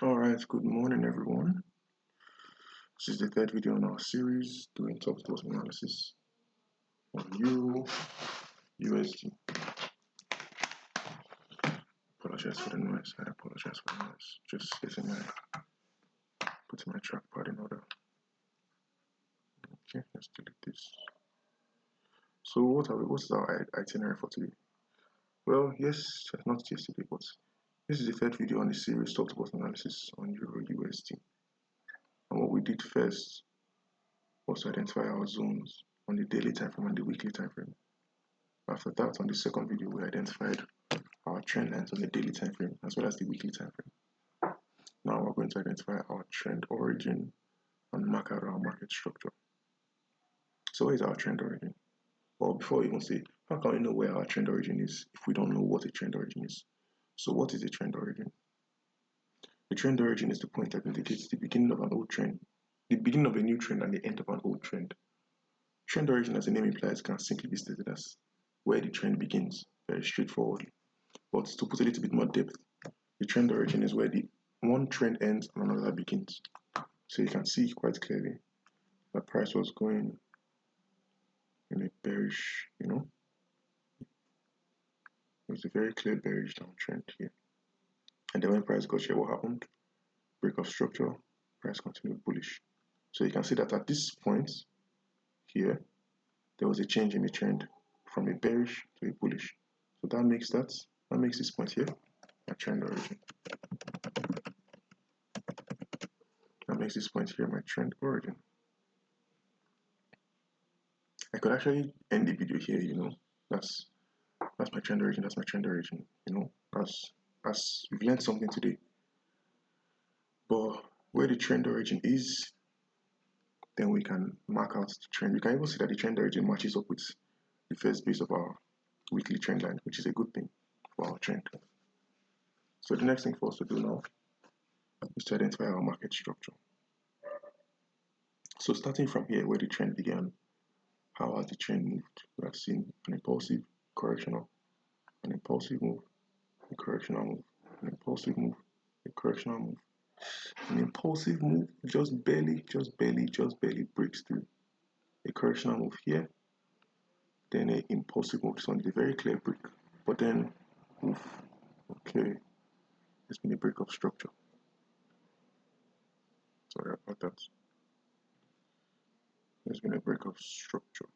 Alright, good morning everyone. This is the third video in our series doing top to bottom analysis on Euro USD. Apologize for the noise. I apologize for the noise. Just putting my trackpad in order. Okay, let's delete this. So what's our itinerary for today? Well, yes, not yesterday, but this is the third video on the series top to bottom analysis on Euro USD. And what we did first was to identify our zones on the daily time frame and the weekly time frame. After that, on the second video, we identified our trend lines on the daily time frame as well as the weekly time frame. Now we're going to identify our trend origin and mark out our market structure. So what is our trend origin? Well, before we even say, how can we know where our trend origin is if we don't know what a trend origin is? So what is a trend origin? The trend origin is the point that indicates the beginning of an old trend, the beginning of a new trend and the end of an old trend. Trend origin, as the name implies, can simply be stated as where the trend begins, very straightforwardly. But to put a little bit more depth, the trend origin is where the one trend ends and another begins. So you can see quite clearly that price was going in a bearish, it was a very clear bearish downtrend here. And then when price got here, what happened? Break of structure, price continued bullish. So you can see that at this point here, there was a change in the trend from a bearish to a bullish. So that makes this point here my trend origin. That makes this point here my trend origin. I could actually end the video here, that's my trend origin, that's my trend origin, as we've learned something today. But where the trend origin is, then we can mark out the trend. We can even see that the trend origin matches up with the first base of our weekly trend line, which is a good thing for our trend. So the next thing for us to do now is to identify our market structure. So starting from here where the trend began, how has the trend moved? We have seen an impulsive, correctional, an impulsive move, a correctional move, an impulsive move, a correctional move. An impulsive move just barely breaks through. A correctional move here, then an impulsive move. This one is a very clear break, but then, okay, there's been a break of structure. Sorry about that. There's been a break of structure.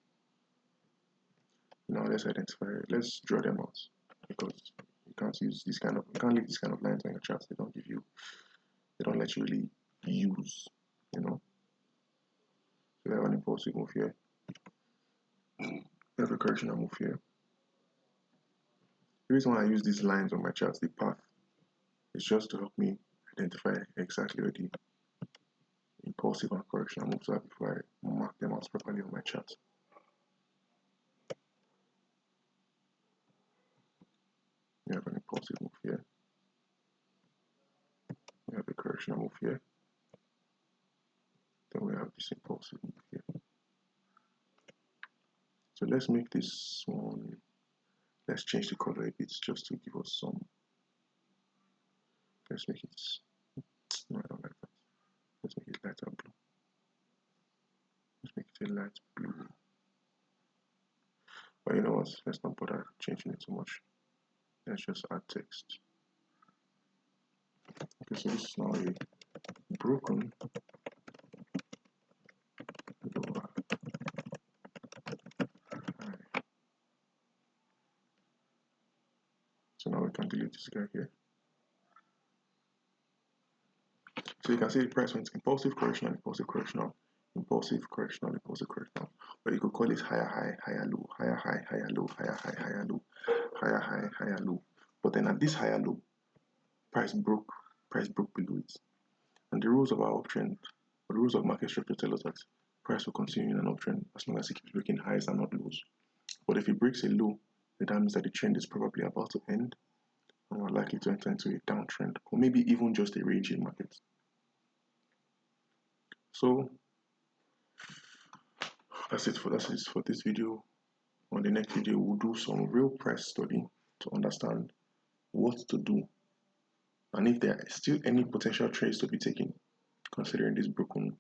Now let's draw them out, because you can't leave this kind of lines on your charts. They don't let you really use, So we have an impulsive move here. We have a correctional move here. The reason why I use these lines on my charts, the path, is just to help me identify exactly where the impulsive and correctional moves are before I mark them out properly on my chart. We have an impulsive move here. We have a correctional move here. Then we have this impulsive move here. So let's make this one, let's change the color a bit just to give us some, let's make it, no, I don't like that. Let's make it lighter blue. Let's make it a light blue. But you know what, let's not bother changing it too much. Let's just add text. Okay, so this is now a broken lower high. So now we can delete this guy here. So you can see the price went impulsive, correctional, impulsive, correctional, impulsive, correctional, impulsive, correctional. But you could call it higher high, higher low, higher high, higher low, higher high, higher low, higher high, higher low. But then at this higher low, price broke below it. And the rules of our uptrend, or the rules of market structure, tell us that price will continue in an uptrend as long as it keeps breaking highs and not lows. But if it breaks a low, then that means that the trend is probably about to end, and we're likely to enter into a downtrend, or maybe even just a ranging market. So that's it for this video. On the next video, we'll do some real price study to understand what to do and if there are still any potential trades to be taken considering this broken